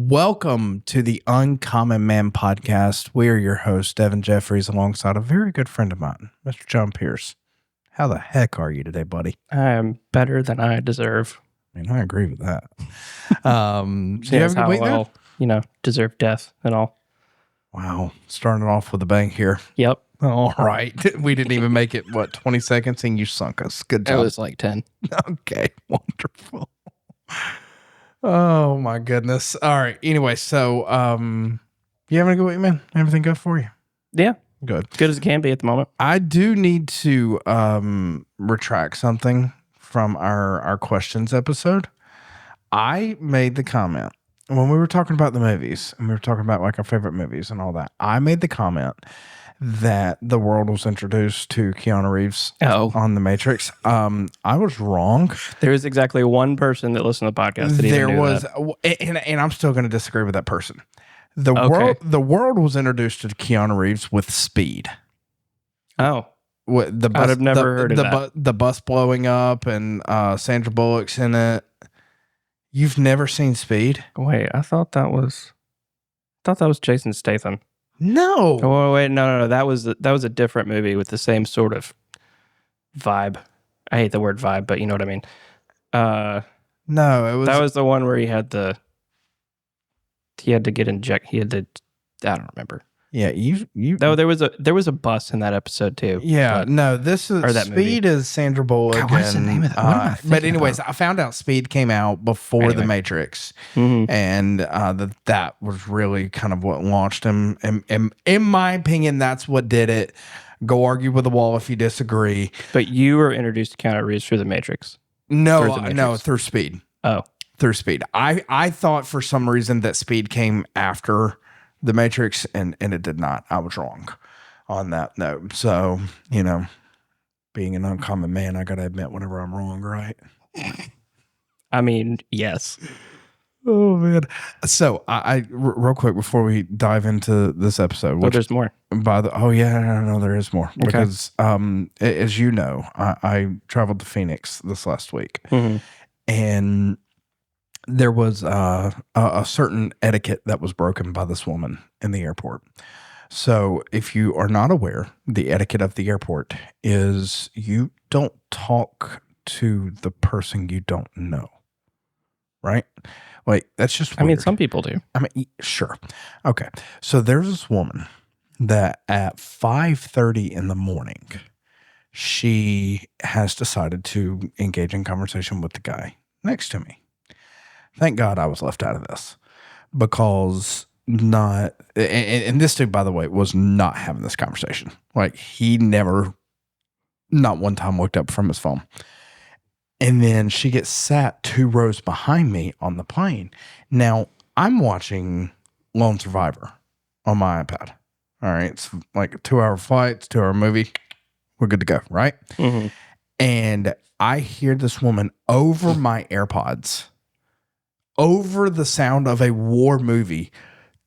Welcome to the Uncommon Man podcast. We are your hosts, Devin Jeffries, alongside a very good friend of mine, Mr. John Pierce. How the heck are you today, buddy? I am better than I deserve. I mean, I agree with that. Do you have a good week there? Deserve death and all. Wow. Starting off with a bang here. Yep. All right. We didn't even make it, 20 seconds, and you sunk us. Good job. It was like 10. Okay. Wonderful. Oh, my goodness. All right. Anyway, so you having a good week, man? Everything good for you? Yeah. Good. Good as it can be at the moment. I do need to retract something from our questions episode. I made the comment when we were talking about the movies and we were talking about like our favorite movies and all that. I made the comment that the world was introduced to Keanu Reeves on The Matrix. I was wrong. There was exactly one person that listened to the podcast that even knew that. And I'm still going to disagree with that person. The world was introduced to Keanu Reeves with Speed. Oh. I've never heard of that. The bus blowing up and Sandra Bullock's in it. You've never seen Speed? Wait, I thought that was Jason Statham. No. Oh wait, no. That was a different movie with the same sort of vibe. I hate the word vibe, but you know what I mean. No, it was. That was the one where he had to get injected. I don't remember. Yeah, you. No, there was a bus in that episode too. Yeah, no, this is Speed is Sandra Bullock. God, what's the name of that? But anyways, I found out Speed came out before The Matrix, and that was really kind of what launched him. And in my opinion, that's what did it. Go argue with the wall if you disagree. But you were introduced to Keanu Reeves through The Matrix. No, through Speed. Oh, through Speed. I thought for some reason that Speed came after The Matrix, and it did not. I was wrong on that note. So, being an uncommon man, I got to admit whenever I'm wrong, right? I mean, yes. Oh, man. So, I real quick before we dive into this episode. There's more. No, there is more. Okay. Because, as you know, I traveled to Phoenix this last week. Mm-hmm. And there was a certain etiquette that was broken by this woman in the airport. So if you are not aware, the etiquette of the airport is you don't talk to the person you don't know, right? Like, that's just weird. I mean, some people do. I mean, sure. Okay. So there's this woman that at 5:30 in the morning, she has decided to engage in conversation with the guy next to me. Thank God I was left out of this because and this dude, by the way, was not having this conversation. Like, he never, not one time looked up from his phone. And then she gets sat 2 rows behind me on the plane. Now, I'm watching Lone Survivor on my iPad. All right. It's like a 2-hour flight, it's a 2-hour movie. We're good to go, right? Mm-hmm. And I hear this woman over my AirPods, over the sound of a war movie,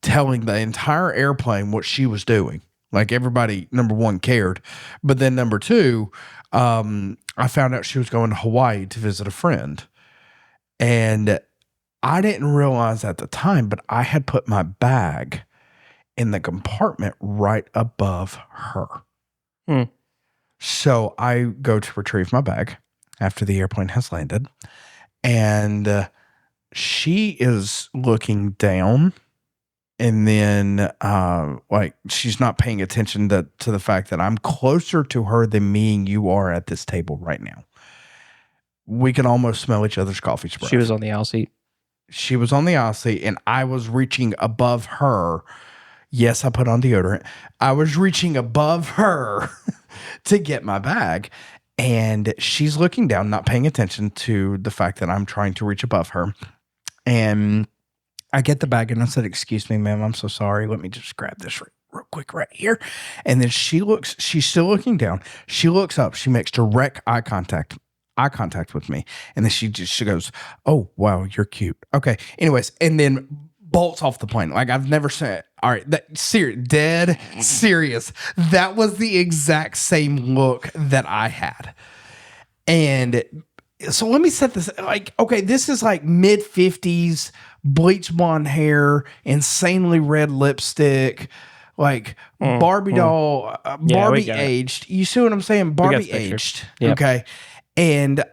telling the entire airplane what she was doing. Like, everybody, number one, cared. But then number two, I found out she was going to Hawaii to visit a friend. And I didn't realize at the time, but I had put my bag in the compartment right above her. So I go to retrieve my bag after the airplane has landed. And she is looking down, and then like, she's not paying attention to the fact that I'm closer to her than me and you are at this table right now. We can almost smell each other's coffee breath. She was on the aisle seat. She was on the aisle seat, and I was reaching above her. Yes, I put on deodorant. I was reaching above her to get my bag. And she's looking down, not paying attention to the fact that I'm trying to reach above her. And I get the bag and I said, "Excuse me, ma'am, I'm so sorry. Let me just grab this real quick right here." And then she's still looking down. She looks up. She makes direct eye contact with me. And then she goes, "Oh, wow, you're cute." Okay. Anyways, and then bolts off the plane. Like, I've never said, all right, dead serious. That was the exact same look that I had. And so let me set this, like, okay, this is like mid 50s, bleach blonde hair, insanely red lipstick, like Barbie doll, Yeah, we Barbie got it. aged. You see what I'm saying? got Barbie the picture. aged. Yep. Okay. And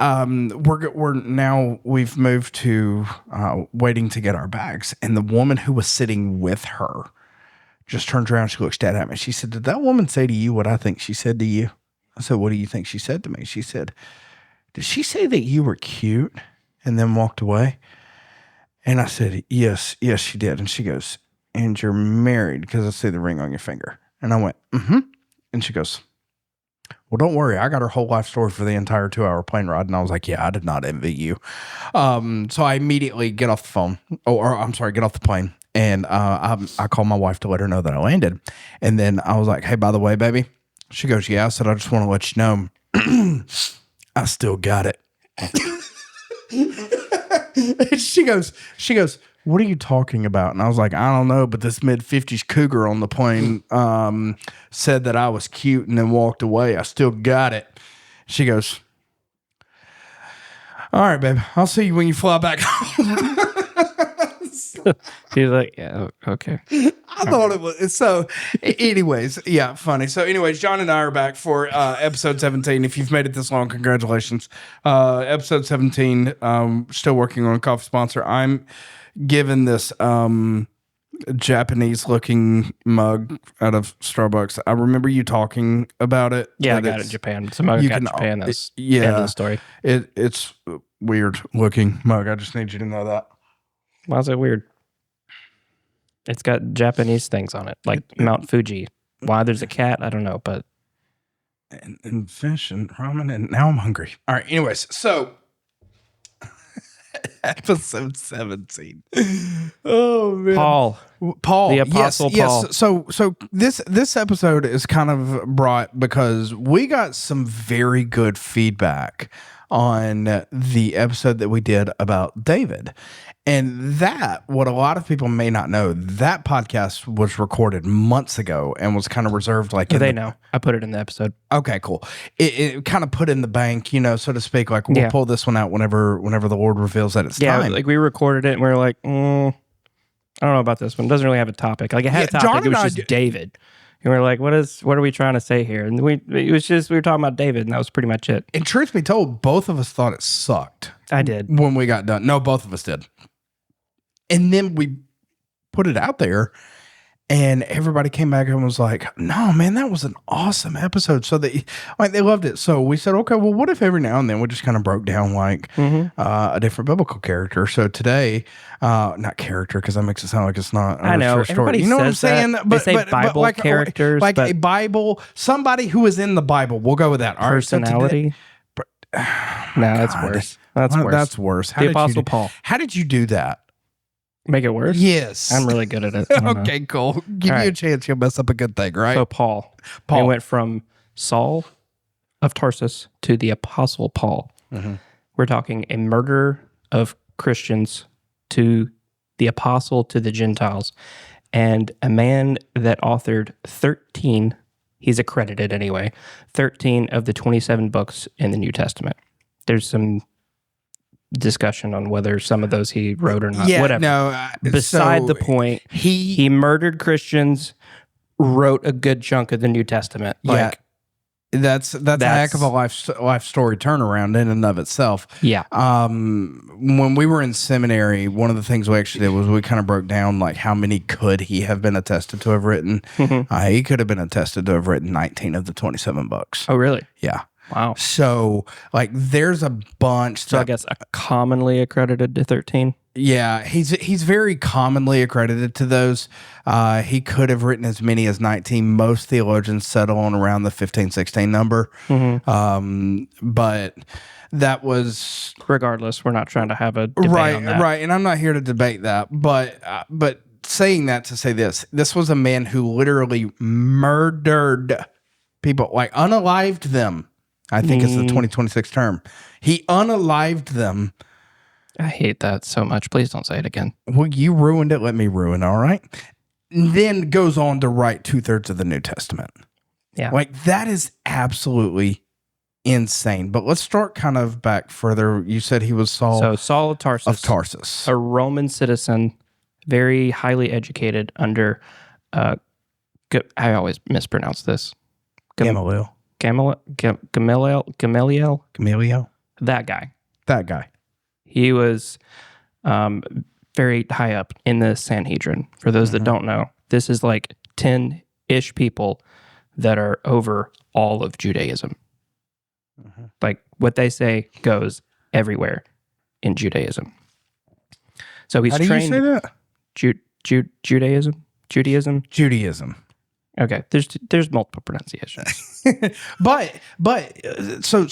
we're now we've moved to waiting to get our bags. And the woman who was sitting with her just turns around. She looks dead at me. She said, "Did that woman say to you what I think she said to you?" I said, "What do you think she said to me?" She said, "Did she say that you were cute?" And then walked away. And I said, yes, she did. And she goes, "And you're married because I see the ring on your finger." And I went, "Mm-hmm." And she goes, "Well, don't worry. I got her whole life story for the entire 2-hour plane ride." And I was like, "Yeah, I did not envy you." So I immediately get off the phone, or I'm sorry, get off the plane. And I called my wife to let her know that I landed. And then I was like, "Hey, by the way, baby." She goes, "Yeah." I said, "I just want to let you know I still got it." And she goes, "What are you talking about?" And I was like, "I don't know, but this mid-50s cougar on the plane said that I was cute and then walked away. I still got it." She goes, "All right, babe, I'll see you when you fly back home." He's like, yeah, okay. I thought it was so. Anyways, yeah, funny. So, anyways, John and I are back for episode 17. If you've made it this long, congratulations. Episode 17. Still working on a coffee sponsor. I'm given this Japanese-looking mug out of Starbucks. I remember you talking about it. Yeah, I that got it in Japan. So I got Japan. That's the end of the story. It's a weird-looking mug. I just need you to know that. Why is it weird? It's got Japanese things on it, like Mount Fuji. Why there's a cat, I don't know, but and fish and ramen, and now I'm hungry. All right. Anyways, so episode 17. Oh man, Paul, the Apostle Paul. Yes. So this episode is kind of brought because we got some very good feedback on the episode that we did about David. And that, what a lot of people may not know, that podcast was recorded months ago and was kind of reserved like... They know. I put it in the episode. Okay, cool. It kind of put in the bank, you know, so to speak. Like, we'll pull this one out whenever the Lord reveals that it's time. Like we recorded it and we were like, I don't know about this one. It doesn't really have a topic. Like it had a topic. John, it was just David. And we were like, what are we trying to say here? And we were talking about David, and that was pretty much it. And truth be told, both of us thought it sucked. I did. When we got done. No, both of us did. And then we put it out there, and everybody came back and was like, "No, man, that was an awesome episode." So they loved it. So we said, okay, well, what if every now and then we just kind of broke down like a different biblical character? So today, not character, because that makes it sound like it's not. I know. Everybody you know what I'm saying? That. They say Bible like, characters, like a Bible, somebody who is in the Bible. We'll go with that. Personality. No, that's worse. That's worse. That's worse. The Apostle Paul. How did you do that? Make it worse? Yes. I'm really good at it. Okay, cool. Give you a chance, you'll mess up a good thing, right? So Paul. He went from Saul of Tarsus to the Apostle Paul. Mm-hmm. We're talking a murderer of Christians to the apostle to the Gentiles, and a man that authored 13, he's accredited anyway, 13 of the 27 books in the New Testament. There's some discussion on whether some of those he wrote or not. Whatever. No. Beside the point, he murdered Christians, wrote a good chunk of the New Testament. Like, that's a heck of a life story turnaround in and of itself. Yeah. When we were in seminary, one of the things we actually did was we kind of broke down like how many could he have been attested to have written. Mm-hmm. He could have been attested to have written 19 of the 27 books. Oh, really? Yeah. Wow. So, like, there's a bunch. So, I guess commonly accredited to 13? Yeah, he's very commonly accredited to those. He could have written as many as 19. Most theologians settle on around the 15, 16 number. Mm-hmm. But that was... Regardless, we're not trying to have a debate on that. Right, and I'm not here to debate that. But saying that to say this was a man who literally murdered people, like unalived them. I think it's the 2026 term. He unalived them. I hate that so much. Please don't say it again. Well, you ruined it. Let me ruin it, all right? And then goes on to write 2/3 of the New Testament. Yeah. Like, that is absolutely insane. But let's start kind of back further. You said he was Saul So Saul of Tarsus, Tarsus. a Roman citizen, very highly educated under, I always mispronounce this. Gamaliel. Gamaliel? That guy. That guy. He was very high up in the Sanhedrin. For those that don't know, this is like 10-ish people that are over all of Judaism. Like what they say goes everywhere in Judaism. So he's trained. How do you say that? Judaism. Okay, there's multiple pronunciations. but so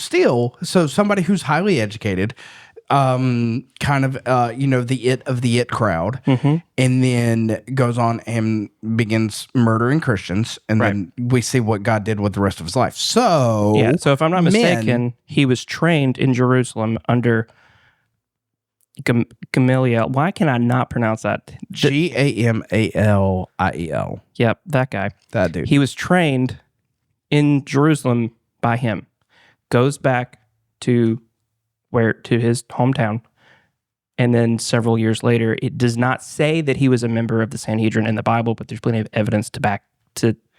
somebody who's highly educated, kind of the it crowd, and then goes on and begins murdering Christians, and then we see what God did with the rest of his life. So yeah, so if I'm not mistaken, he was trained in Jerusalem under Gamaliel. Why can I not pronounce that? Gamaliel. Yep, that guy. That dude. He was trained in Jerusalem by him. Goes back to his hometown, and then several years later, it does not say that he was a member of the Sanhedrin in the Bible, but there's plenty of evidence to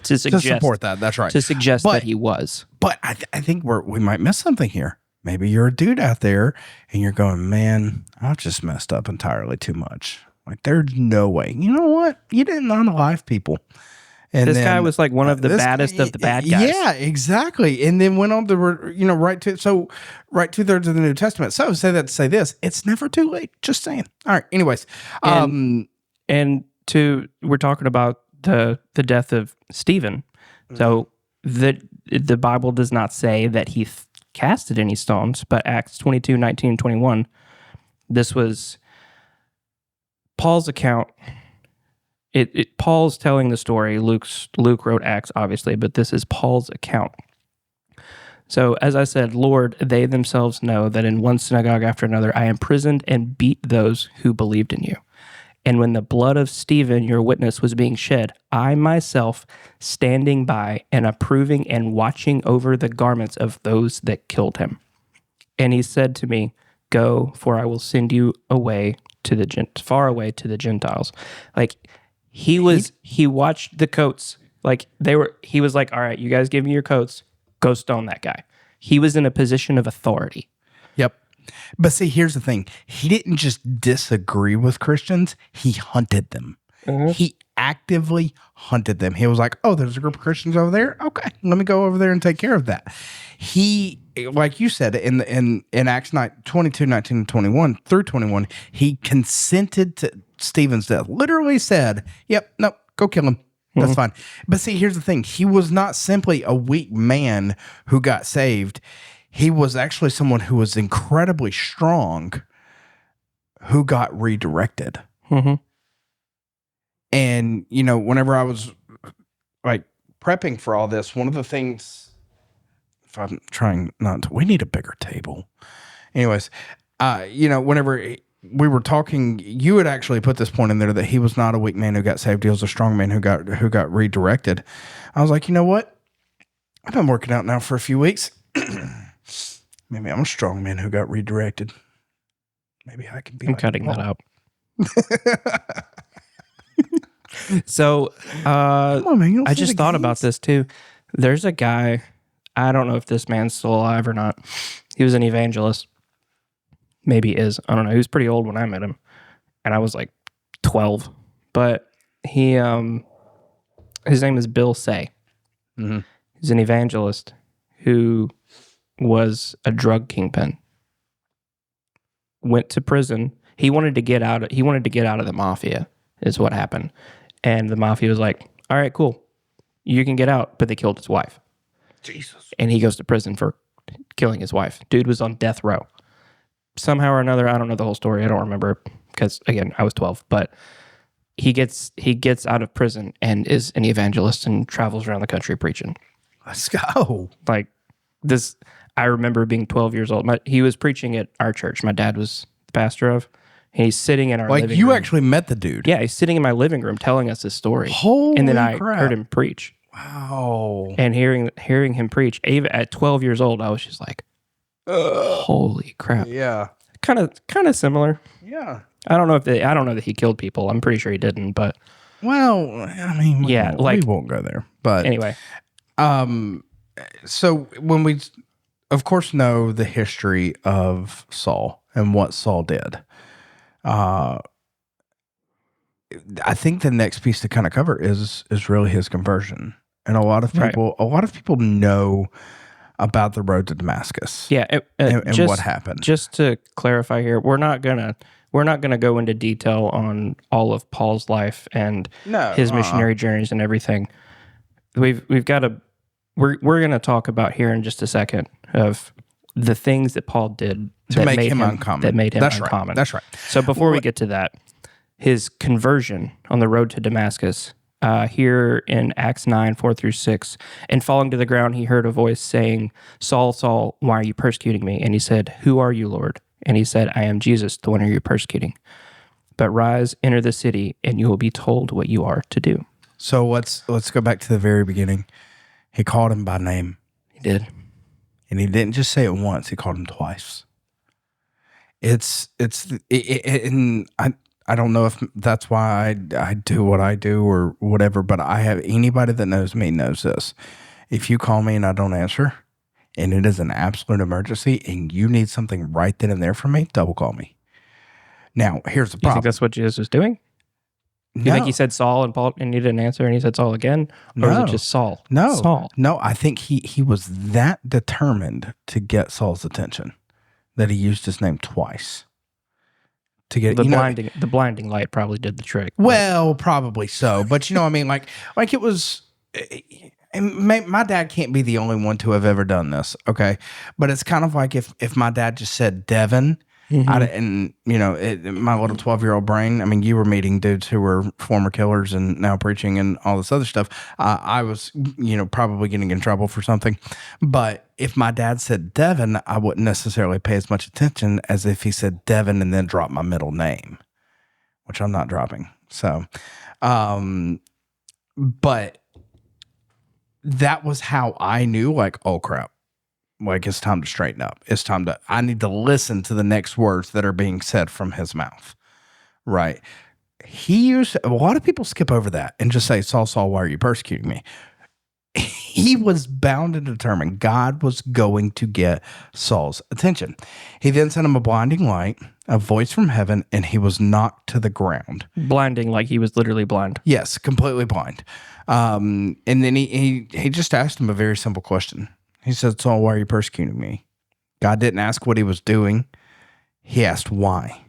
suggest to support that. That's right. To suggest that he was. But I think we might miss something here. Maybe you're a dude out there and you're going, man, I've just messed up entirely too much. Like, there's no way. You know what? You didn't unalive people. And this guy was like one of the baddest of the bad guys. Yeah, exactly. And then went on to, right 2/3 of the New Testament. So say that to say this, it's never too late. Just saying. All right. Anyways. We're talking about the death of Stephen. So the Bible does not say that he casted any stones, but Acts 22, 19, and 21, this was Paul's account. Paul's telling the story. Luke wrote Acts, obviously, but this is Paul's account. So, as I said, Lord, they themselves know that in one synagogue after another I imprisoned and beat those who believed in you. And when the blood of Stephen, your witness, was being shed, I myself standing by and approving and watching over the garments of those that killed him. And he said to me, go, for I will send you away far away to the Gentiles. Like, he watched the coats. Like, he was like, all right, you guys give me your coats, go stone that guy. He was in a position of authority. Yep. But see, here's the thing. He didn't just disagree with Christians. He hunted them. He actively hunted them. He was like, oh, there's a group of Christians over there. Okay, let me go over there and take care of that. He, like you said, in Acts 22, 19, and 21 through 21, he consented to Stephen's death. Literally said, yep, no, go kill him. That's fine. But see, here's the thing. He was not simply a weak man who got saved. He was actually someone who was incredibly strong who got redirected. And, whenever I was like prepping for all this, one of the things, if I'm trying not to, we need a bigger table. Anyways, whenever we were talking, you had actually put this point in there that he was not a weak man who got saved. He was a strong man who got redirected. I was like, you know what? I've been working out now for a few weeks. Maybe I'm a strong man who got redirected. Maybe I can be. I'm cutting that out. So, come on, man, I just thought about this too. There's a guy, I don't know if this man's still alive or not. He was an evangelist. Maybe he is. I don't know. He was pretty old when I met him, and I was like 12. But his name is Bill Say. He's an evangelist who was a drug kingpin. Went to prison. He wanted to get out of the mafia, is what happened. And the mafia was like, all right, cool. You can get out, but they killed his wife. Jesus. And he goes to prison for killing his wife. Dude was on death row. Somehow or another, I don't know the whole story. I don't remember because, again, I was 12. But he gets out of prison and is an evangelist and travels around the country preaching. Let's go. Like this, I remember being 12 years old. He was preaching at our church. My dad was the pastor of. And he's sitting in our living room. Like, you actually met the dude. Yeah, he's sitting in my living room telling us his story. Holy And then I crap. heard him preach. Wow. And hearing him preach, even at 12 years old, I was just like, holy crap. Yeah. Kind of similar. Yeah. I don't know that he killed people. I'm pretty sure he didn't, but Well, I mean, we won't go there. But anyway, so when we, of course, know the history of Saul and what Saul did, I think the next piece to kind of cover is really his conversion. And a lot of people know about the road to Damascus. Yeah, and what happened. Just to clarify here, we're not gonna go into detail on all of Paul's life and his missionary journeys and everything. We've got to we're gonna talk about here in just a second of the things that Paul did to make him uncommon. That made him That's uncommon. Right. That's right. So before we get to that, his conversion on the road to Damascus. Here in Acts 9, 4-6, and falling to the ground, he heard a voice saying, Saul, Saul, why are you persecuting me? And he said, who are you, Lord? And he said, I am Jesus, the one who you're persecuting. But rise, enter the city, and you will be told what you are to do. So let's go back to the very beginning. He called him by name. He did. And he didn't just say it once, he called him twice. And I don't know if that's why I do what I do or whatever, but I have anybody that knows me knows this. If you call me and I don't answer, and it is an absolute emergency, and you need something right then and there from me, double call me. Now, here's the problem. You think that's what Jesus was doing? You think he said Saul and Paul, and you didn't answer, and he said Saul again? Or was it just Saul? No. Saul. No, I think he was that determined to get Saul's attention that he used his name twice. To get the blinding light probably did the trick. Well, probably so, but I mean, like it was. And my dad can't be the only one to have ever done this, okay? But it's kind of like if my dad just said Devin, and my little 12-year-old brain. I mean, you were meeting dudes who were former killers and now preaching and all this other stuff. I was, probably getting in trouble for something. But if my dad said Devin, I wouldn't necessarily pay as much attention as if he said Devin and then dropped my middle name, which I'm not dropping. So, but that was how I knew, like, oh crap. Like, it's time to straighten up. I need to listen to the next words that are being said from his mouth. Right. A lot of people skip over that and just say, Saul, Saul, why are you persecuting me? He was bound and determined God was going to get Saul's attention. He then sent him a blinding light, a voice from heaven, and he was knocked to the ground. Blinding, like he was literally blind. Yes, completely blind. And then he just asked him a very simple question. He said, Saul, why are you persecuting me? God didn't ask what he was doing. He asked why.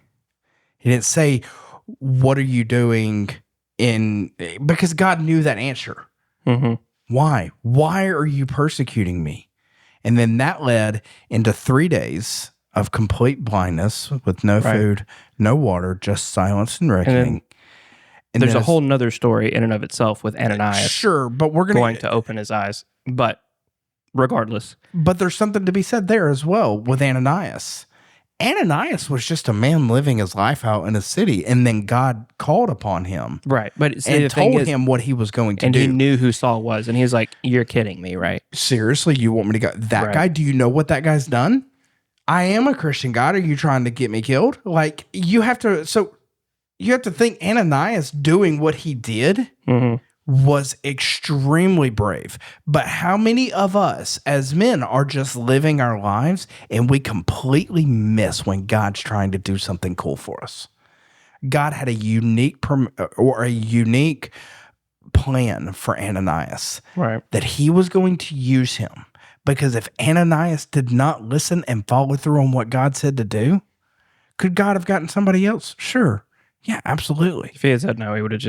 He didn't say, what are you doing because God knew that answer. Mm-hmm. Why? Why are you persecuting me? And then that led into 3 days of complete blindness with no food, no water, just silence and reckoning. And there's a whole nother story in and of itself with Ananias. Sure, but we're going to open his eyes. But regardless. But there's something to be said there as well with Ananias. Ananias was just a man living his life out in a city, and then God called upon him. Right. But and told him what he was going to do. And he knew who Saul was, and he was like, you're kidding me, right? Seriously, you want me to go? That guy, do you know what that guy's done? I am a Christian. God, are you trying to get me killed? Like, you have to think Ananias doing what he did was extremely brave. But how many of us as men are just living our lives and we completely miss when God's trying to do something cool for us? God had a unique plan for Ananias, right? That he was going to use him. Because if Ananias did not listen and follow through on what God said to do, could God have gotten somebody else? Sure. Yeah, absolutely. If he had said no, he would have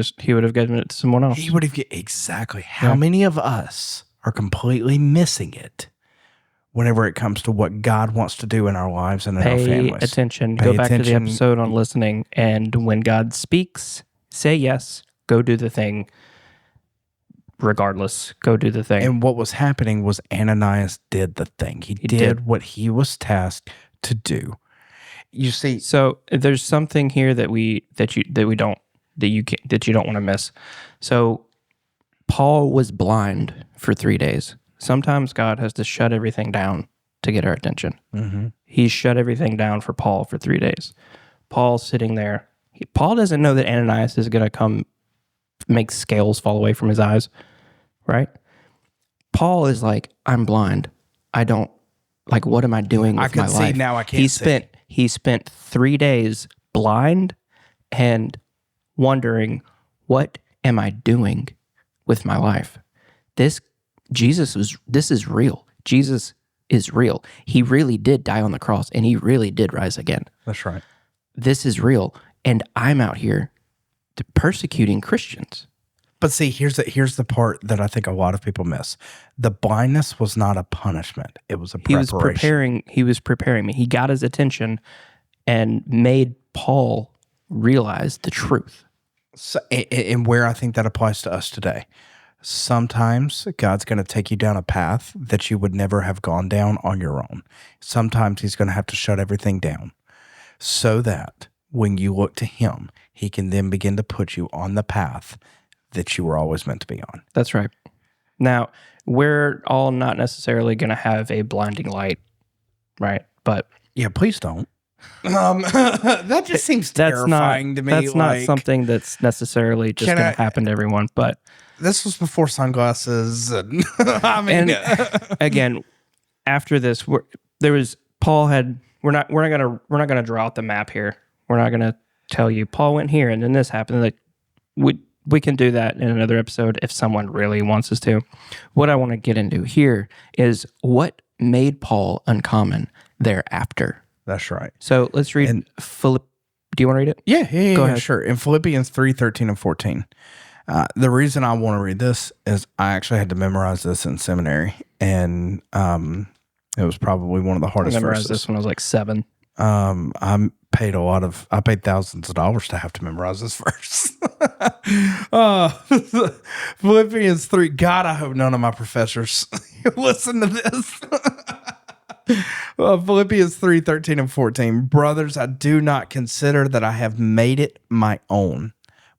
given it to someone else. He would have exactly. How many of us are completely missing it whenever it comes to what God wants to do in our lives and in our families? Pay attention. Go back to the episode on listening, and when God speaks, say yes. Go do the thing. Regardless, go do the thing. And what was happening was Ananias did the thing. He did what he was tasked to do. You see, so there's something here that you don't want to miss. So Paul was blind for 3 days. Sometimes God has to shut everything down to get our attention. Mm-hmm. He shut everything down for Paul for 3 days. Paul's sitting there. Paul doesn't know that Ananias is going to come make scales fall away from his eyes, right? Paul is like, I'm blind. I don't, like, what am I doing with my life? I can see now, I can't see. He spent 3 days blind and wondering, what am I doing with my life? This is real. Jesus is real. He really did die on the cross, and he really did rise again. That's right. This is real, and I'm out here persecuting Christians. But see, here's the part that I think a lot of people miss. The blindness was not a punishment. It was a preparation. He was preparing me. He got his attention and made Paul realize the truth. So, and where I think that applies to us today. Sometimes God's going to take you down a path that you would never have gone down on your own. Sometimes he's going to have to shut everything down so that when you look to him, he can then begin to put you on the path that you were always meant to be on. That's right. Now, we're all not necessarily going to have a blinding light, right? But yeah, please don't. That just seems terrifying to me. That's not something that's necessarly just going to happen to everyone. But this was before sunglasses, and I mean, and again, after this, Paul had. We're not gonna draw out the map here. We're not gonna tell you Paul went here and then this happened. Like we can do that in another episode if someone really wants us to. What I want to get into here is what made Paul uncommon thereafter. That's right. So let's read Philip. Do you want to read it? Yeah, Go ahead. Sure. In Philippians 3:13 and 14. The reason I want to read this is I actually had to memorize this in seminary, and it was probably one of the hardest I memorized verses. this when I was like 7. I paid thousands of dollars to have to memorize this verse. Philippians 3. God, I hope none of my professors listen to this. Philippians 3:13 and 14. Brothers, I do not consider that I have made it my own,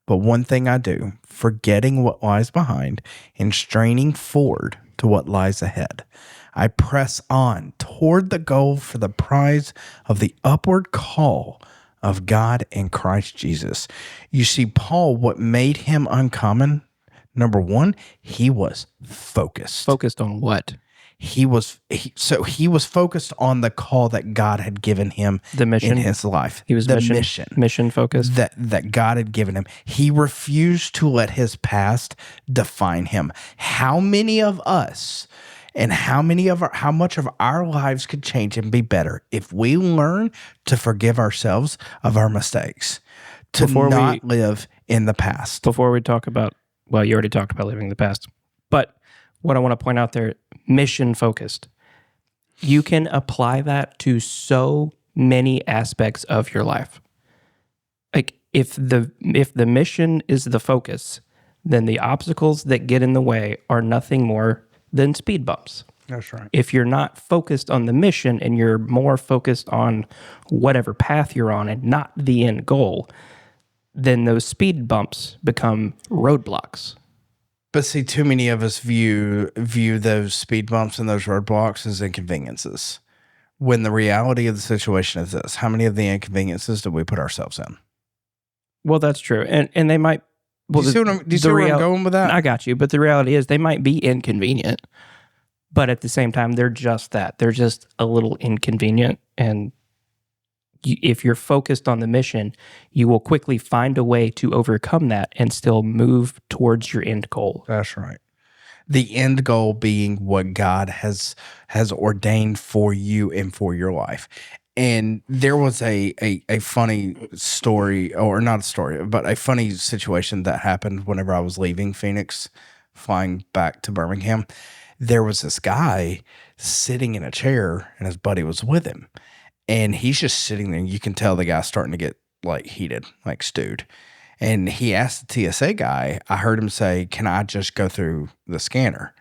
but one thing I do, forgetting what lies behind and straining forward to what lies ahead. I press on toward the goal for the prize of the upward call of God in Christ Jesus. You see, Paul, what made him uncommon? Number one, he was focused. Focused on what? He was focused on the call that God had given him, the mission in his life. He was mission focused that God had given him. He refused to let his past define him. How many of us and how much of our lives could change and be better if we learn to forgive ourselves of our mistakes, to not live in the past. Before we talk about, well, you already talked about living in the past, but what I want to point out there, mission focused. You can apply that to so many aspects of your life. Like if the mission is the focus, then the obstacles that get in the way are nothing more than speed bumps. That's right. If you're not focused on the mission and you're more focused on whatever path you're on and not the end goal, then those speed bumps become roadblocks. But see, too many of us view those speed bumps and those roadblocks as inconveniences, when the reality of the situation is this: how many of the inconveniences do we put ourselves in? Well, that's true, and they might. Well, do you see where I'm going with that? I got you, but the reality is they might be inconvenient, but at the same time, they're just that. They're just a little inconvenient, and if you're focused on the mission, you will quickly find a way to overcome that and still move towards your end goal. That's right. The end goal being what God has ordained for you and for your life. And there was a funny story, or not a story, but a funny situation that happened whenever I was leaving Phoenix, flying back to Birmingham. There was this guy sitting in a chair, and his buddy was with him. And he's just sitting there, and you can tell the guy's starting to get like heated, like stewed. And he asked the TSA guy, I heard him say, "Can I just go through the scanner?"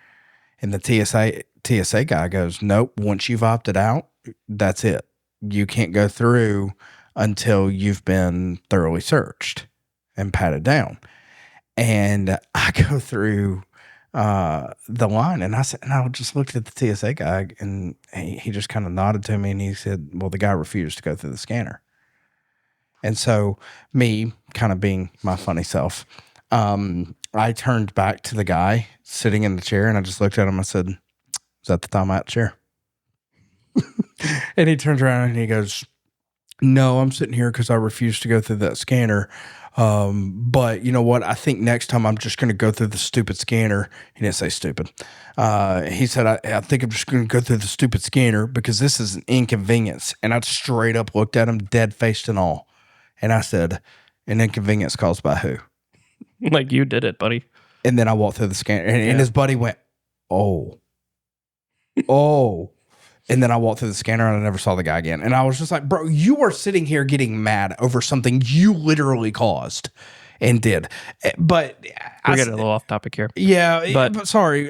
And the TSA guy goes, "Nope, once you've opted out, that's it. You can't go through until you've been thoroughly searched and patted down." And I go through the line. And I just looked at the TSA guy, and he just kind of nodded to me, and he said, well, the guy refused to go through the scanner. And so me kind of being my funny self, I turned back to the guy sitting in the chair, and I just looked at him. I said, is that the time out chair? And he turns around and he goes, no, I'm sitting here because I refused to go through that scanner. But you know what? I think next time I'm just going to go through the stupid scanner. He didn't say stupid. He said, I think I'm just going to go through the stupid scanner because this is an inconvenience. And I straight up looked at him, dead faced and all. And I said, an inconvenience caused by who? Like, you did it, buddy. And then I walked through the scanner, and his buddy went, oh. And then I walked through the scanner, and I never saw the guy again. And I was just like, bro, you are sitting here getting mad over something you literally caused and did. But we're getting a little off topic here. Yeah, but sorry,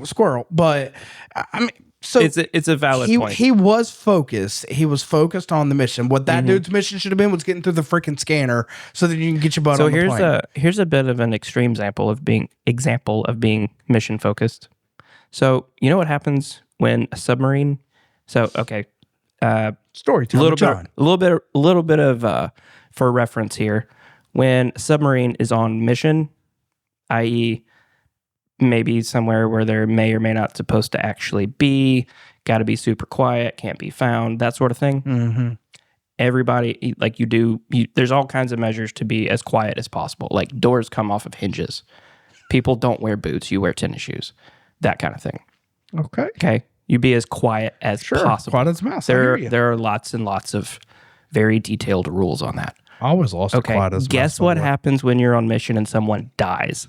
squirrel. But I mean, so it's a valid point. He was focused. He was focused on the mission. What that dude's mission should have been was getting through the freaking scanner so that you can get your butt on the plane. Here's a bit of an extreme example of being mission focused. So you know what happens when a submarine? So okay, story time. A little bit of for reference here. When a submarine is on mission, i.e., maybe somewhere where there may or may not supposed to actually be, got to be super quiet, can't be found, that sort of thing. Mm-hmm. Everybody, like there's all kinds of measures to be as quiet as possible. Like doors come off of hinges. People don't wear boots. You wear tennis shoes. That kind of thing. Okay. You be as quiet as possible. Quiet as a mouse. There are lots and lots of very detailed rules on that. I always lost quiet as a mouse. Guess what happens when you're on mission and someone dies?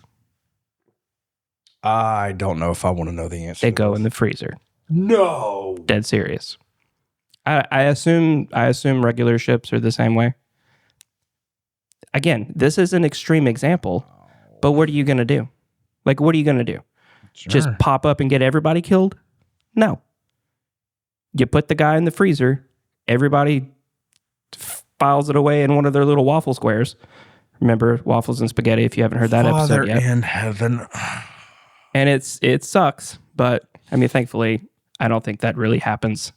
I don't know if I want to know the answer. They go in the freezer. No. Dead serious. I assume regular ships are the same way. Again, this is an extreme example, but what are you going to do? Like, what are you going to do? Sure. Just pop up and get everybody killed? No. You put the guy in the freezer, everybody files it away in one of their little waffle squares. Remember Waffles and Spaghetti if you haven't heard that episode yet. Father in heaven. And it sucks, but I mean, thankfully, I don't think that really happens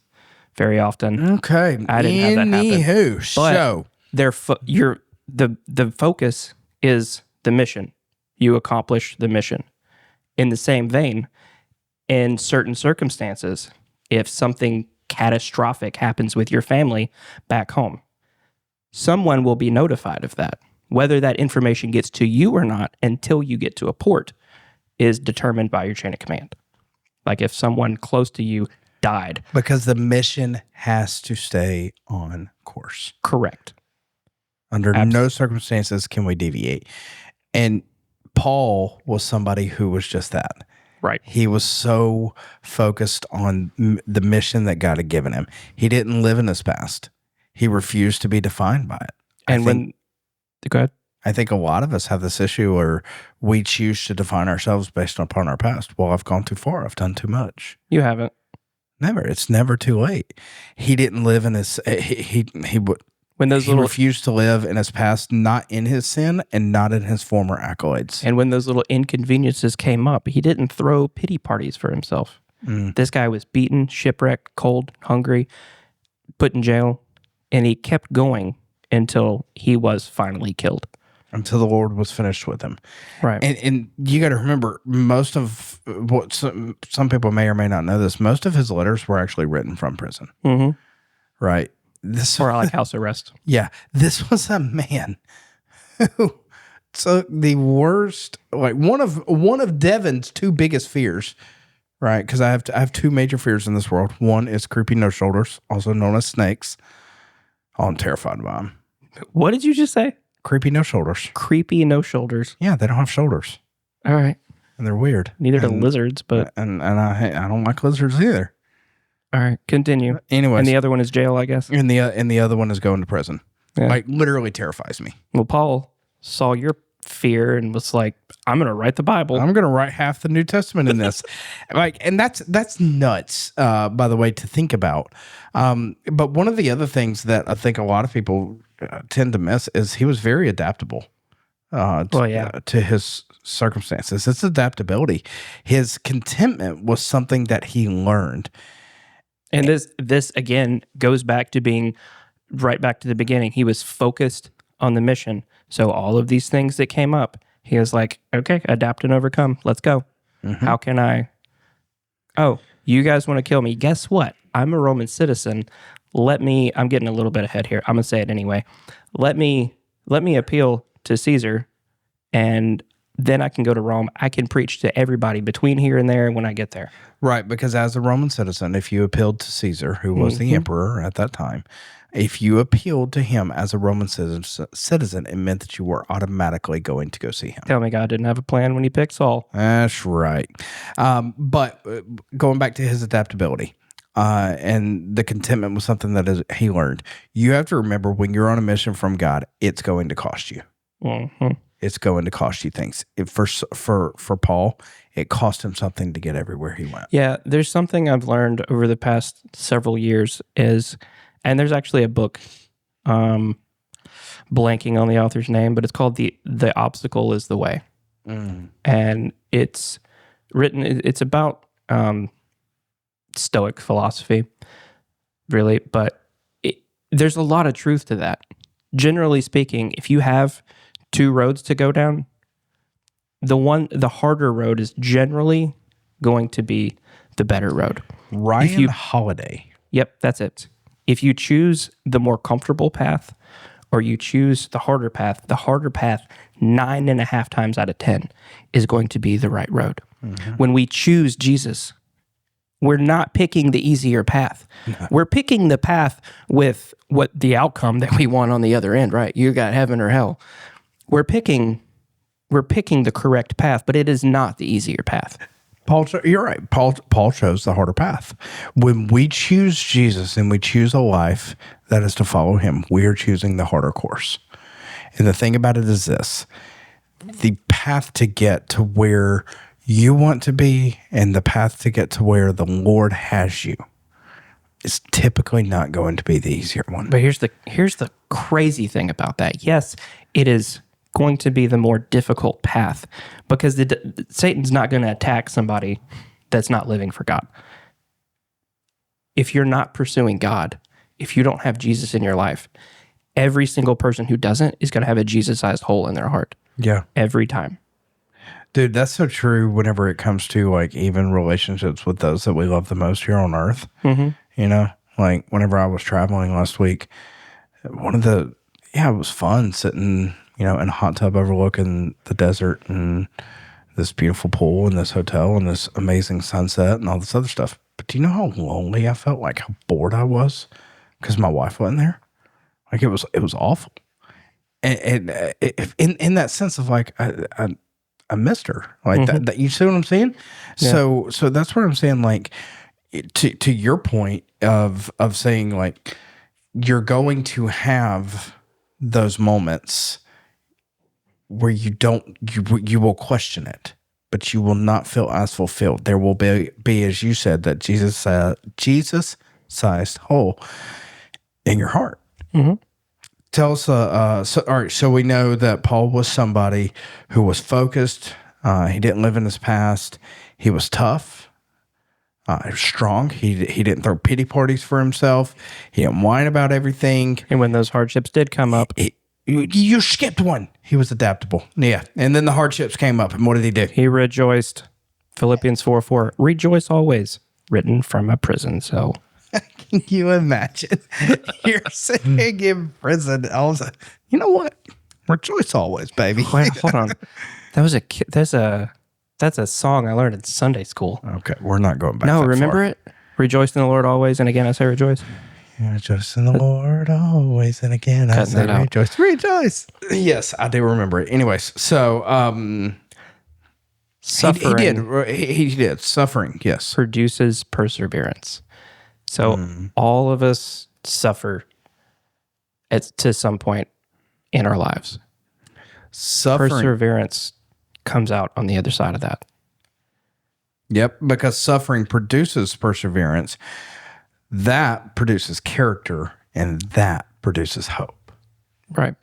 very often. Okay. I didn't have that happen. Anywho, so the focus is the mission. You accomplish the mission. In the same vein, in certain circumstances, if something catastrophic happens with your family back home, someone will be notified of that. Whether that information gets to you or not until you get to a port is determined by your chain of command. Like if someone close to you died. Because the mission has to stay on course. Correct. Under no circumstances can we deviate. And Paul was somebody who was just that. Right. He was so focused on the mission that God had given him. He didn't live in his past. He refused to be defined by it. Go ahead. I think a lot of us have this issue where we choose to define ourselves based upon our past. Well, I've gone too far. I've done too much. You haven't. Never. It's never too late. He didn't live in his. He refused to live in his past, not in his sin and not in his former accolades. And when those little inconveniences came up, he didn't throw pity parties for himself. This guy was beaten, shipwrecked, cold, hungry, put in jail, and he kept going until he was finally killed. Until the Lord was finished with him. Right. And you got to remember, most of what some people may or may not know this, most of his letters were actually written from prison. Mm-hmm. Right. Or like house arrest. Yeah. This was a man who took the worst, like one of Devin's two biggest fears, right? Because I have two major fears in this world. One is creepy no shoulders, also known as snakes. Oh, I'm terrified by them. What did you just say? Creepy no shoulders. Creepy no shoulders. Yeah, they don't have shoulders. All right. And they're weird. Neither do lizards, but and I don't like lizards either. All right, continue. Anyways, and the other one is jail, I guess. And the other one is going to prison. Yeah. Like literally terrifies me. Well, Paul saw your fear and was like, "I'm going to write the Bible. I'm going to write half the New Testament in this." And that's nuts. By the way, to think about. But one of the other things that I think a lot of people tend to miss is he was very adaptable. Well, yeah. to his circumstances. It's adaptability. His contentment was something that he learned. And this again goes back to being right back to the beginning. He was focused on the mission. So all of these things that came up, he was like, okay, adapt and overcome. Let's go. How can I? Oh, you guys want to kill me? Guess what? I'm a Roman citizen. I'm getting a little bit ahead here. I'm going to say it anyway. Let me appeal to Caesar, and then I can go to Rome. I can preach to everybody between here and there when I get there. Right, because as a Roman citizen, if you appealed to Caesar, who was the emperor at that time, if you appealed to him as a Roman citizen, it meant that you were automatically going to go see him. Tell me God didn't have a plan when he picked Saul. That's right. But going back to his adaptability, and the contentment was something that he learned. You have to remember, when you're on a mission from God, it's going to cost you. It's going to cost you things. For Paul, it cost him something to get everywhere he went. Yeah, there's something I've learned over the past several years and there's actually a book, blanking on the author's name, but it's called The Obstacle is the Way. And it's about Stoic philosophy, really, but there's a lot of truth to that. Generally speaking, if you have two roads to go down, the harder road is generally going to be the better road. Ryan Holiday. Yep, that's it. If you choose the more comfortable path or you choose the harder path 9.5 times out of 10 is going to be the right road. When we choose Jesus, we're not picking the easier path. No. We're picking the path with what the outcome that we want on the other end, right? You got heaven or hell. We're picking the correct path, but it is not the easier path. You're right. Paul chose the harder path. When we choose Jesus and we choose a life that is to follow him, we are choosing the harder course. And the thing about it is this: the path to get to where you want to be and the path to get to where the Lord has you is typically not going to be the easier one. But here's the crazy thing about that. Yes, it is going to be the more difficult path because Satan's not going to attack somebody that's not living for God. If you're not pursuing God, if you don't have Jesus in your life, every single person who doesn't is going to have a Jesus-sized hole in their heart. Yeah. Every time. Dude, that's so true whenever it comes to like even relationships with those that we love the most here on earth. You know, like whenever I was traveling last week, it was fun sitting, in a hot tub overlooking the desert and this beautiful pool and this hotel and this amazing sunset and all this other stuff. But do you know how lonely I felt? Like how bored I was because my wife wasn't there? Like it was awful. And in that sense of like, I missed her. Like that, you see what I'm saying? Yeah. So that's what I'm saying. Like to your point of saying like, you're going to have those moments where you will question it, but you will not feel as fulfilled. There will be as you said, that Jesus-sized hole in your heart. Tell us, all right, so we know that Paul was somebody who was focused. He didn't live in his past. He was tough. He was strong. He didn't throw pity parties for himself. He didn't whine about everything. And when those hardships did come up, you skipped one. He was adaptable. Yeah. And then the hardships came up, and what did he do? He rejoiced. Philippians 4:4. Rejoice always. Written from a prison cell. Can you imagine? You're sitting in prison. All of a sudden, you know what? Rejoice always, baby. Wait, hold on. That's a song I learned in Sunday school. Okay, we're not going back. No, that remember far. it? Rejoice in the Lord always, and again I say rejoice. Rejoice in the Lord always, and again I say rejoice. Rejoice. Yes, I do remember it. Anyways, so suffering. He did. Suffering, yes, produces perseverance. So all of us suffer to some point in our lives. Perseverance comes out on the other side of that. Yep, because suffering produces perseverance. That produces character, and that produces hope. Right.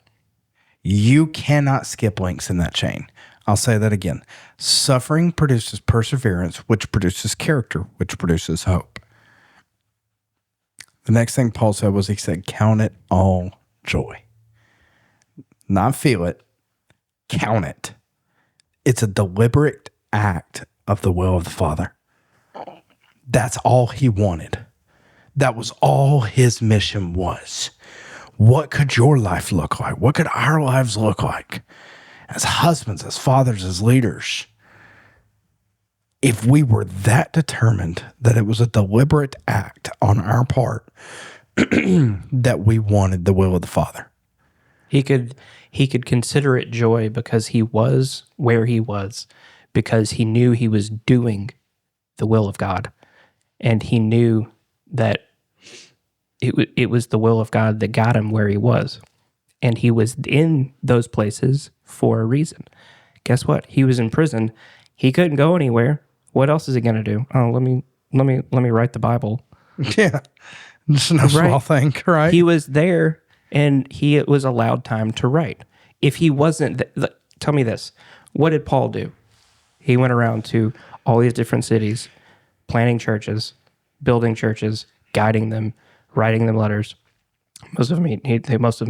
You cannot skip links in that chain. I'll say that again. Suffering produces perseverance, which produces character, which produces hope. The next thing Paul said was he said, count it all joy. Not feel it, count it. It's a deliberate act of the will of the Father. That's all he wanted. That was all his mission was. What could your life look like? What could our lives look like as husbands, as fathers, as leaders? If we were that determined that it was a deliberate act on our part that we wanted the will of the Father. He could consider it joy because he was where he was, because he knew he was doing the will of God, and he knew that it was the will of God that got him where he was, and he was in those places for a reason. Guess what? He was in prison. He couldn't go anywhere. What else is he going to do? Oh, let me write the Bible. Yeah, it's no small thing, right? He was there, and he was allowed time to write. If he wasn't, tell me this: what did Paul do? He went around to all these different cities, planting churches, building churches, guiding them, writing them letters. Most of them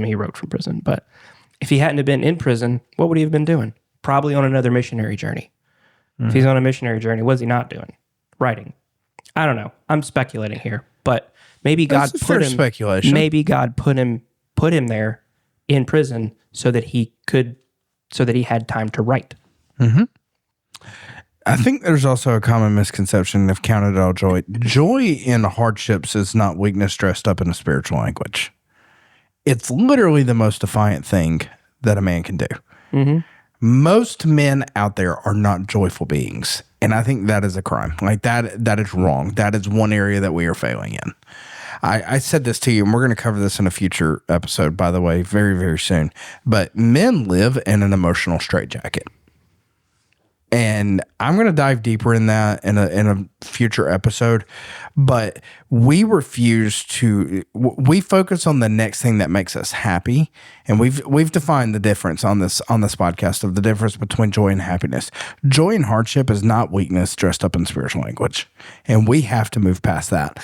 he wrote from prison. But if he hadn't have been in prison, what would he have been doing? Probably on another missionary journey. If he's on a missionary journey, what is he not doing? Writing. I don't know. I'm speculating here, but maybe God put him. Speculation. Maybe God put him there in prison so that he had time to write. Mm-hmm. I think there's also a common misconception of count it all joy. Joy in hardships is not weakness dressed up in a spiritual language. It's literally the most defiant thing that a man can do. Mm-hmm. Most men out there are not joyful beings. And I think that is a crime. Like that is wrong. That is one area that we are failing in. I said this to you, and we're going to cover this in a future episode, by the way, very, very soon. But men live in an emotional straitjacket. And I'm going to dive deeper in that in a future episode. But we refuse to. We focus on the next thing that makes us happy, and we've defined the difference on this podcast of the difference between joy and happiness. Joy and hardship is not weakness dressed up in spiritual language, and we have to move past that.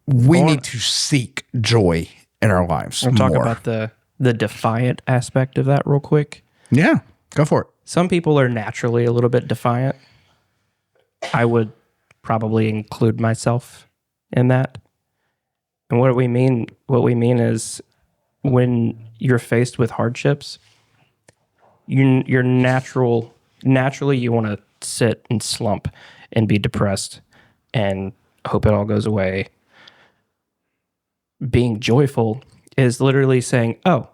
We need to seek joy in our lives. We'll talk about the defiant aspect of that real quick. Yeah, go for it. Some people are naturally a little bit defiant. I would probably include myself in that. And what we mean is when you're faced with hardships, you're naturally you want to sit and slump and be depressed and hope it all goes away. Being joyful is literally saying, "Oh,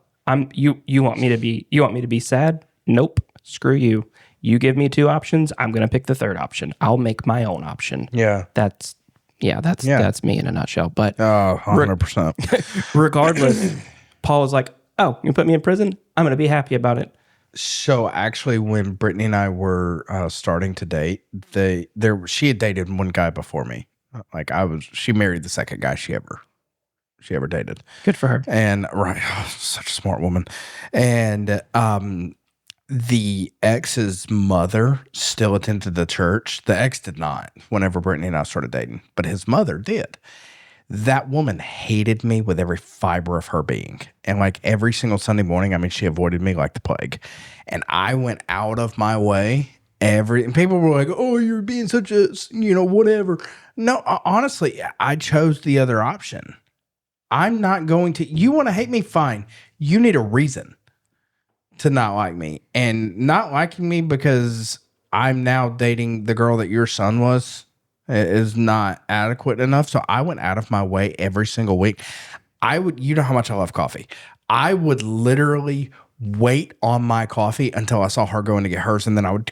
you want me to be sad? Nope. Screw you. You give me two options. I'm going to pick the third option. I'll make my own option." Yeah. That's me in a nutshell. But 100%. Regardless, Paul was like, "Oh, you put me in prison? I'm going to be happy about it." So actually, when Brittany and I were starting to date, she had dated one guy before me. Like she married the second guy she ever dated. Good for her. And right, such a smart woman. And the ex's mother still attended the church. The ex did not whenever Brittany and I started dating, but his mother did. That woman hated me with every fiber of her being. And like every single Sunday morning, I mean, she avoided me like the plague. And I went out of my way and people were like, "Oh, you're being such a, whatever." No, honestly, I chose the other option. I'm not going to, you want to hate me? Fine. You need a reason to not like me, and not liking me because I'm now dating the girl that your son was is not adequate enough. So I went out of my way every single week. You know how much I love coffee. I would literally wait on my coffee until I saw her going to get hers. And then I would,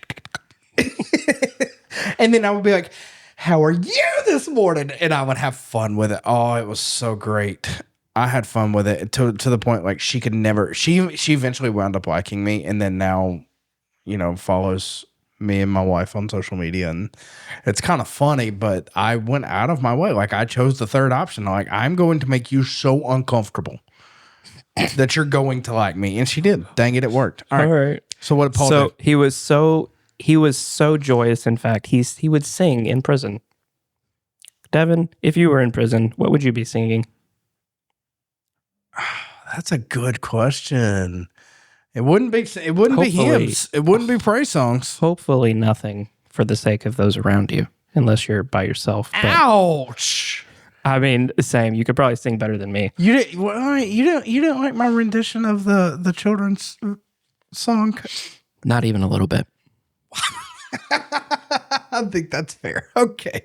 and then I would be like, "How are you this morning?" And I would have fun with it. Oh, it was so great. I had fun with it to the point like she could never. She eventually wound up liking me, and then now, follows me and my wife on social media, and it's kind of funny. But I went out of my way, like I chose the third option. Like I'm going to make you so uncomfortable that you're going to like me. And she did. Dang it, it worked. All All right. right. So what did Paul So do? he was so joyous. In fact, he would sing in prison. Devin, if you were in prison, what would you be singing? That's a good question. It wouldn't be Hopefully- hymns. It wouldn't be praise songs. Hopefully nothing for the sake of those around you, unless you're by yourself. But, Ouch. I mean, same. You could probably sing better than me. You didn't you didn't like my rendition of the children's song? Not even a little bit. I think that's fair. Okay.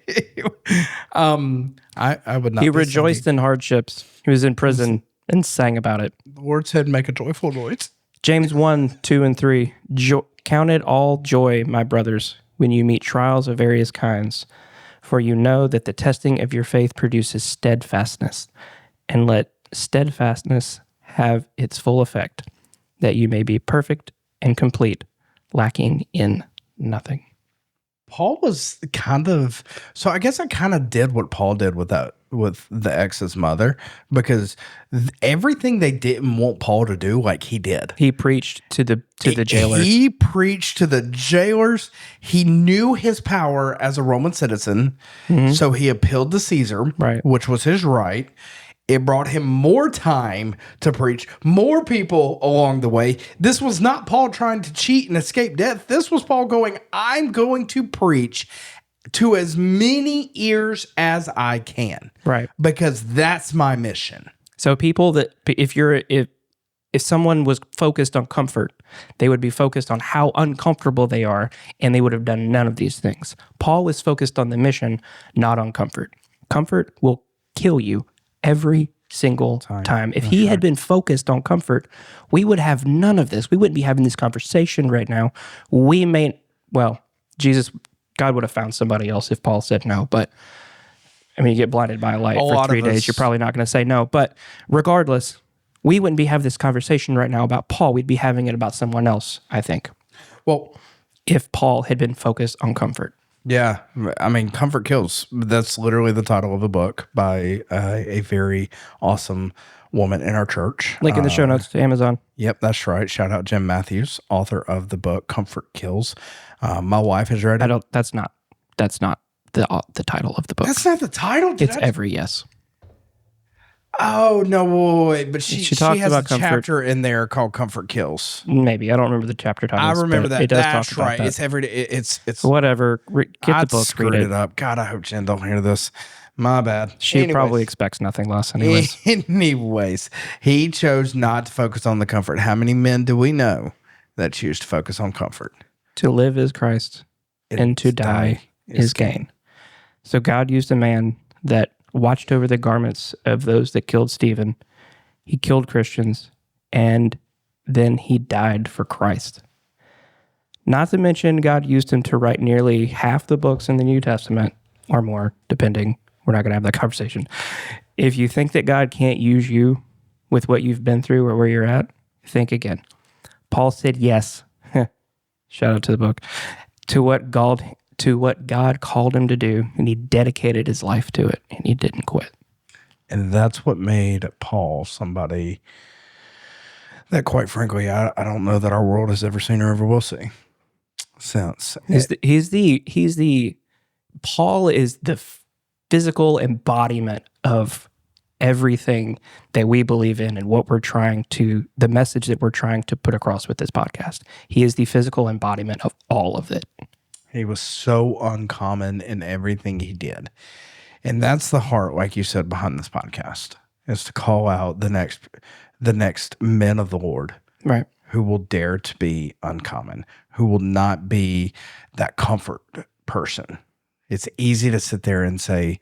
I would not. He be rejoiced singing. in hardships. He was in prison and sang about it. The Lord said, "Make a joyful noise." James 1, 2, and 3. Count it all joy, my brothers, when you meet trials of various kinds, for you know that the testing of your faith produces steadfastness, and let steadfastness have its full effect, that you may be perfect and complete, lacking in nothing. Paul was kind of, so I guess I kind of did what Paul did with the ex's mother, because everything they didn't want Paul to do, like he did. He preached to the jailers. He preached to the jailers. He knew his power as a Roman citizen, so he appealed to Caesar, Right. which was his right. It brought him more time to preach, more people along the way. This was not Paul trying to cheat and escape death. This was Paul going, I'm going to preach to as many ears as I can. Right. Because that's my mission. So people that if someone was focused on comfort, they would be focused on how uncomfortable they are, and they would have done none of these things. Paul is focused on the mission, not on comfort. Comfort will kill you every single time. If he had been focused on comfort, we would have none of this. We wouldn't be having this conversation right now. God would have found somebody else if Paul said no, but I mean, you get blinded by a light for 3 days, you're probably not going to say no. But regardless, we wouldn't be having this conversation right now about Paul. We'd be having it about someone else, I think. Well, if Paul had been focused on comfort. Yeah. I mean, Comfort Kills. That's literally the title of a book by a very awesome woman in our church. Link in the show notes to Amazon. Yep, that's right. Shout out Jim Matthews, author of the book Comfort Kills. My wife has read it. That's not the title of the book. That's not the title? It's Every Yes. Oh, no, wait. But she talks has about a comfort. chapter in there called Comfort Kills. Maybe. I don't remember the chapter title. I remember that. It does That's talk about right. that. It's every day. It's whatever. Get the book. Screwed Read it up. God, I hope Jen don't hear this. My bad. She probably expects nothing less anyways. Anyways, he chose not to focus on the comfort. How many men do we know that choose to focus on comfort? To live is Christ, and to die is gain. So God used a man that watched over the garments of those that killed Stephen. He killed Christians, and then he died for Christ. Not to mention, God used him to write nearly half the books in the New Testament, or more, depending. We're not going to have that conversation. If you think that God can't use you with what you've been through or where you're at, think again. Paul said yes. Shout out to the book. To what God called him to do, and he dedicated his life to it, and he didn't quit. And that's what made Paul somebody that, quite frankly, I don't know that our world has ever seen or ever will see since. Paul is the physical embodiment of everything that we believe in and the message that we're trying to put across with this podcast. He is the physical embodiment of all of it. He was so uncommon in everything he did. And that's the heart, like you said, behind this podcast, is to call out the next men of the Lord. Right. Who will dare to be uncommon, who will not be that comfort person. It's easy to sit there and say,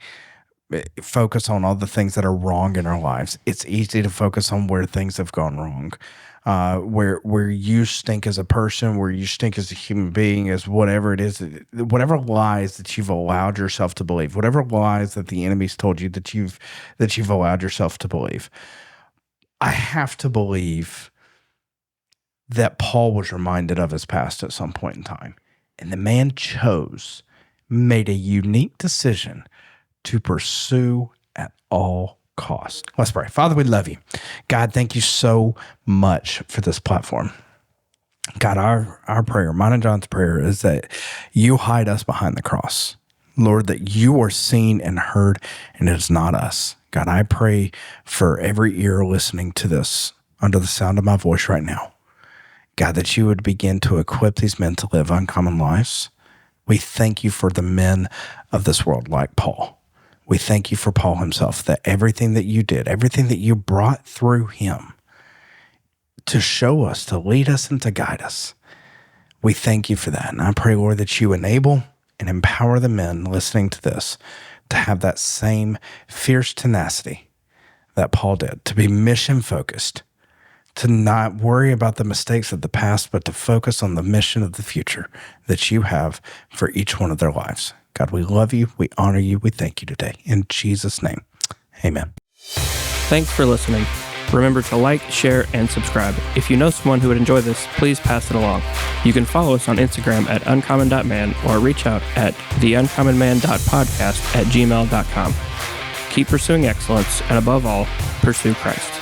focus on all the things that are wrong in our lives. It's easy to focus on where things have gone wrong, where you stink as a person, where you stink as a human being, as whatever it is, whatever lies that you've allowed yourself to believe, whatever lies that the enemy's told you that you've allowed yourself to believe. I have to believe that Paul was reminded of his past at some point in time. And the man made a unique decision to pursue at all cost. Let's pray. Father, we love you. God, thank you so much for this platform. God, our prayer, mine and John's prayer, is that you hide us behind the cross. Lord, that you are seen and heard, and it is not us. God, I pray for every ear listening to this under the sound of my voice right now. God, that you would begin to equip these men to live uncommon lives. We thank you for the men of this world like Paul. We thank you for Paul himself, that everything that you did, everything that you brought through him to show us, to lead us, and to guide us. We thank you for that. And I pray, Lord, that you enable and empower the men listening to this to have that same fierce tenacity that Paul did, to be mission focused, to not worry about the mistakes of the past, but to focus on the mission of the future that you have for each one of their lives. God, we love you. We honor you. We thank you today. In Jesus' name, amen. Thanks for listening. Remember to like, share, and subscribe. If you know someone who would enjoy this, please pass it along. You can follow us on Instagram at uncommon.man or reach out at theuncommonman.podcast@gmail.com. Keep pursuing excellence, and above all, pursue Christ.